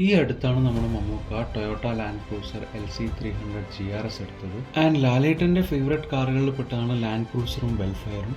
ഈ അടുത്താണ് നമ്മുടെ Mammukka Toyota land cruiser LC300 GRS എടുത്തത്. ആൻഡ് ലാലേട്ടൻ്റെ ഫേവറേറ്റ് കാറുകളിൽ പെട്ടതാണ് ലാൻഡ് ക്രൂസറും വെൽഫെയറും.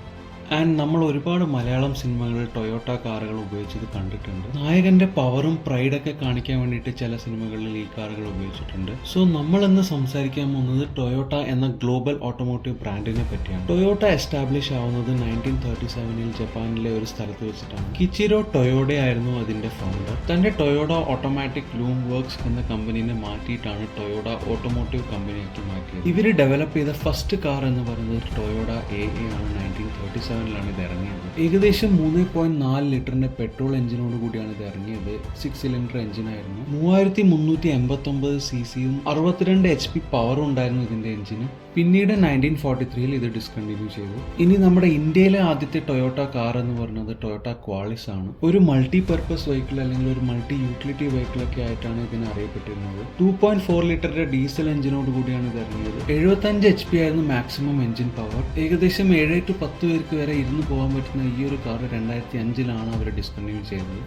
ആൻഡ് നമ്മൾ ഒരുപാട് മലയാളം സിനിമകളിൽ ടൊയോട്ട കാറുകൾ ഉപയോഗിച്ചത് കണ്ടിട്ടുണ്ട്. നായകന്റെ പവറും പ്രൈഡൊക്കെ കാണിക്കാൻ വേണ്ടിയിട്ട് ചില സിനിമകളിൽ ഈ കാറുകൾ ഉപയോഗിച്ചിട്ടുണ്ട്. സോ നമ്മൾ ഇന്ന് സംസാരിക്കാൻ പോകുന്നത് ടൊയോട്ട എന്ന ഗ്ലോബൽ ഓട്ടോമോട്ടീവ് ബ്രാൻഡിനെ പറ്റിയാണ്. ടൊയോട്ട എസ്റ്റാബ്ലിഷ് ആവുന്നത് 1937 ജപ്പാനിലെ ഒരു സ്ഥലത്ത് വെച്ചിട്ടാണ്. കിച്ചിരോ ടൊയോഡ ആയിരുന്നു അതിന്റെ ഫൗണ്ടർ. തന്റെ ടൊയോഡ ഓട്ടോമാറ്റിക് ലൂം വർക്ക്സ് എന്ന കമ്പനിനെ മാറ്റിയിട്ടാണ് ടൊയോഡ ഓട്ടോമോട്ടീവ് കമ്പനിയാക്കി മാറ്റിയത്. ഇവര് ഡെവലപ്പ് ചെയ്ത ഫസ്റ്റ് കാർ എന്ന് പറയുന്നത് ടൊയോഡ AA ആണ്. 1937 ഇത് ഇറങ്ങിയത്. ഏകദേശം 3.4 ലിറ്ററിന്റെ പെട്രോൾ എഞ്ചിനോട് കൂടിയാണ് ഇത് ഇറങ്ങിയത്. 6 സിലിണ്ടർ എഞ്ചിനായിരുന്നു. 3389 cc-യും 62 HP പവറും ഉണ്ടായിരുന്നു ഇതിന്റെ എഞ്ചിന്. പിന്നീട് 1943 ഇത് ഡിസ്കണ്ടിന്യൂ ചെയ്തു. ഇനി നമ്മുടെ ഇന്ത്യയിലെ ആദ്യത്തെ ടൊയോട്ട കാർ എന്ന് പറയുന്നത് ടൊയോട്ട ക്വാളിസ് ആണ്. ഒരു മൾട്ടി പർപ്പസ് വെഹിക്കിൾ അല്ലെങ്കിൽ ഒരു മൾട്ടി യൂട്ടിലിറ്റി വെഹിക്കിൾ ഒക്കെ ആയിട്ടാണ് ഇതിനെ അറിയപ്പെട്ടിരുന്നത്. 2.4 ലിറ്ററിന്റെ ഡീസൽ എഞ്ചിനോട് കൂടിയാണ് ഇത് ഇറങ്ങിയത്. 75 HP ആയിരുന്നു മാക്സിമം എഞ്ചിൻ പവർ. ഏകദേശം 7 to 10 പേർക്ക് വരെ ഇരുന്ന് പോകാൻ പറ്റുന്ന ഈ ഒരു കാർ 2005 അവർ ഡിസ്കണ്ടിന്യൂ ചെയ്തത്.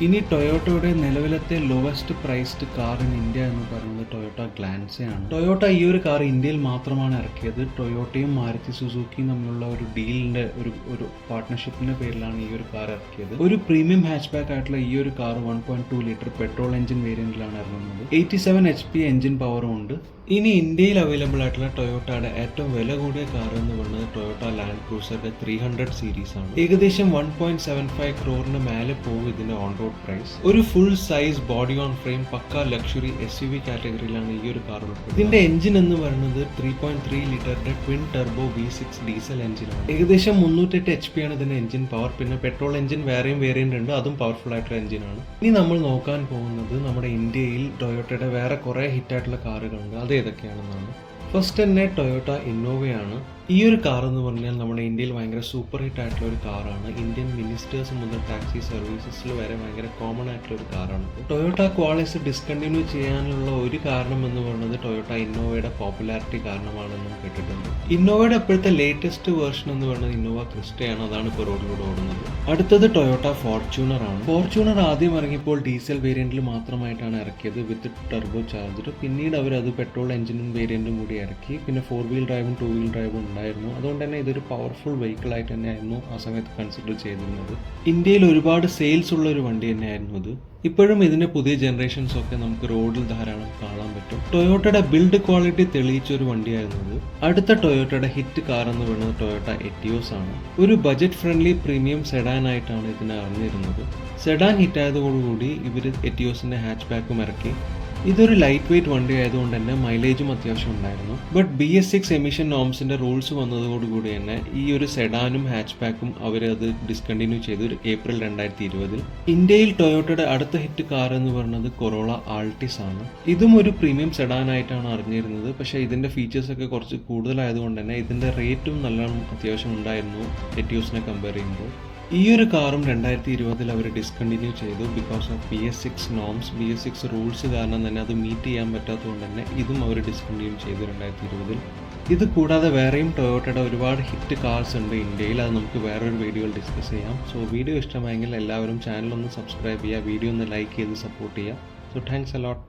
ഇനി ടൊയോട്ടയുടെ നിലവിലത്തെ lowest priced car in India എന്ന് പറയുന്നത് ടൊയോട്ട ഗ്ലാൻസയാണ്. ടൊയോട്ട ഈ ഒരു കാർ ഇന്ത്യയിൽ മാത്രമാണ് ഇറക്കിയത്. ടൊയോട്ടയും മാരുതി സുസുക്കിയും തമ്മിലുള്ള ഒരു ഡീലിന്റെ ഒരു പാർട്ട്ണർഷിപ്പിന്റെ പേരിലാണ് ഈ ഒരു കാർ ഇറക്കിയത്. ഒരു പ്രീമിയം ഹാച്ച് ബാക്ക് ആയിട്ടുള്ള ഈ ഒരു കാർ 1.2 ലിറ്റർ പെട്രോൾ എഞ്ചിൻ വേരിയന്റിലാണ് ഇറങ്ങുന്നത്. 87 HP എഞ്ചിൻ പവറും ഉണ്ട്. ഇനി ഇന്ത്യയിൽ അവൈലബിൾ ആയിട്ടുള്ള ടൊയോട്ടയുടെ ഏറ്റവും വില കൂടിയ കാർ എന്ന് പറയുന്നത് ടൊയോട്ട ലാൻഡ് ക്രൂസറിന്റെ 300 സീരീസ് ആണ്. ഏകദേശം 1.75 crore മേലെ പോകും ഇതിന്റെ ഓൺ റോഡ് പ്രൈസ്. ഒരു full size body on frame pakka luxury SUV കാറ്റഗറിയിലാണ് ഈ ഒരു കാർ ഉള്ളത്. ഇതിന്റെ എഞ്ചിൻ എന്ന് പറയുന്നത് 3.3 ലിറ്ററിന്റെ ട്വിൻ ടർബോ V6 ഡീസൽ എഞ്ചിനാണ്. ഏകദേശം 308 HP ആണ് ഇതിന്റെ എഞ്ചിൻ പവർ. പിന്നെ പെട്രോൾ എഞ്ചിൻ വേറെയും വേരിയന്റ് ഉണ്ട്, അതും പവർഫുൾ ആയിട്ടുള്ള എഞ്ചിനാണ്. ഇനി നമ്മൾ നോക്കാൻ പോകുന്നത് നമ്മുടെ ഇന്ത്യയിൽ ടൊയോട്ടയുടെ വേറെ കുറെ ഹിറ്റ് ആയിട്ടുള്ള കാറുകളുണ്ട്. അത് ഏതൊക്കെയാണെന്നാണ്. ഫസ്റ്റ് തന്നെ ടൊയോട്ട ഇന്നോവയാണ്. ഈ ഒരു കാർ എന്ന് പറഞ്ഞാൽ നമ്മുടെ ഇന്ത്യയിൽ ഭയങ്കര സൂപ്പർ ഹിറ്റ് ആയിട്ടുള്ള ഒരു കാറാണ്. ഇന്ത്യൻ മിനിസ്റ്റേഴ്സ് മുതൽ ടാക്സി സർവീസസിൽ വരെ ഭയങ്കര കോമൺ ആയിട്ടുള്ള ഒരു കാറാണ്. ടൊയോട്ട ക്വാളിസ് ഡിസ്കണ്ടിന്യൂ ചെയ്യാനുള്ള ഒരു കാരണം എന്ന് പറയുന്നത് ടൊയോട്ട ഇന്നോവയുടെ പോപ്പുലാരിറ്റി കാരണമാണെന്നും കേട്ടിട്ടുണ്ട്. ഇന്നോവയുടെ ഇപ്പോഴത്തെ ലേറ്റസ്റ്റ് വേർഷൻ എന്ന് പറയുന്നത് ഇന്നോവ ക്രിസ്റ്റയാണ്. അതാണ് ഇപ്പോൾ റോഡിലൂടെ ഓടുന്നത്. അടുത്തത് ടൊയോട്ട ഫോർച്യൂണർ ആണ്. ഫോർച്യൂണർ ആദ്യം ഇറങ്ങിയപ്പോൾ ഡീസൽ വേരിയന്റിൽ മാത്രമായിട്ടാണ് ഇറക്കിയത് വിത്ത് ടർബോ ചാർജർ. പിന്നീട് അവർ അത് പെട്രോൾ എഞ്ചിനും വേരിയന്റും കൂടി ഇറക്കി. പിന്നെ 4 വീൽ ഡ്രൈവും 2 വീൽ ഡ്രൈവും ഉണ്ടായിരുന്നു. അതുകൊണ്ട് തന്നെ ഇതൊരു പവർഫുൾ വെഹിക്കിൾ ആയിട്ട് തന്നെയായിരുന്നു ആ സമയത്ത് കൺസിഡർ ചെയ്തിരുന്നത്. ഇന്ത്യയിൽ ഒരുപാട് സെയിൽസ് ഉള്ള ഒരു വണ്ടി തന്നെയായിരുന്നു ഇത്. ഇപ്പോഴും ഇതിന്റെ പുതിയ ജനറേഷൻസ് ഒക്കെ നമുക്ക് റോഡിൽ ധാരാളം കാണാൻ പറ്റും. ടൊയോട്ടയുടെ ബിൽഡ് ക്വാളിറ്റി തെളിയിച്ച ഒരു വണ്ടിയായിരുന്നു ഇത്. അടുത്ത ടൊയോട്ടയുടെ ഹിറ്റ് കാർ എന്ന് പറയുന്നത് ടൊയോട്ട എറ്റിയോസ് ആണ്. ഒരു ബജറ്റ് ഫ്രണ്ട്ലി പ്രീമിയം സെഡാൻ ആയിട്ടാണ് ഇതിനെ അറിഞ്ഞിരുന്നത്. സെഡാൻ ഹിറ്റ് ആയതോടുകൂടി ഇവർ എറ്റിയോസിന്റെ ഹാച്ച് ബാക്കും ഇറക്കി. ഇതൊരു ലൈറ്റ് വെയിറ്റ് വണ്ടി ആയതുകൊണ്ട് തന്നെ മൈലേജും അത്യാവശ്യം ഉണ്ടായിരുന്നു. ബട്ട് BS6 എമിഷൻ നോംസിന്റെ റൂൾസ് വന്നതോടുകൂടി തന്നെ ഈ ഒരു സെഡാനും ഹാച്ച് ബാക്കും അവരത് ഡിസ്കണ്ടിന്യൂ ചെയ്തു ഏപ്രിൽ 2020. ഇന്ത്യയിൽ ടൊയോട്ടയുടെ അടുത്ത ഹിറ്റ് കാർ എന്ന് പറയുന്നത് കൊറോള ആൾട്ടിസ് ആണ്. ഇതും ഒരു പ്രീമിയം സെഡാൻ ആയിട്ടാണ് അറിഞ്ഞിരുന്നത്. പക്ഷേ ഇതിന്റെ ഫീച്ചേഴ്സ് ഒക്കെ കുറച്ച് കൂടുതലായതുകൊണ്ട് തന്നെ ഇതിന്റെ റേറ്റും നല്ലോണം അത്യാവശ്യം ഉണ്ടായിരുന്നു എറ്റിയോസിനെ കമ്പയർ ചെയ്യുമ്പോൾ. ഈ ഒരു കാറും 2020 അവർ ഡിസ്കണ്ടിന്യൂ ചെയ്തു because of BS6 norms. BS6 rules കാരണം തന്നെ അത് മീറ്റ് ചെയ്യാൻ പറ്റാത്തതുകൊണ്ട് തന്നെ ഇതും അവർ ഡിസ്കണ്ടിന്യൂ ചെയ്തു 2020. ഇത് കൂടാതെ വേറെയും ടൊയോട്ടയുടെ ഒരുപാട് ഹിറ്റ് കാർസ് ഉണ്ട് ഇന്ത്യയിൽ. അത് നമുക്ക് വേറൊരു വീഡിയോയിൽ ഡിസ്കസ് ചെയ്യാം. സോ വീഡിയോ ഇഷ്ടമായെങ്കിൽ എല്ലാവരും ചാനൽ ഒന്ന് സബ്സ്ക്രൈബ് ചെയ്യുക, വീഡിയോ ഒന്ന് ലൈക്ക് ചെയ്ത് സപ്പോർട്ട് ചെയ്യുക. So thanks a lot.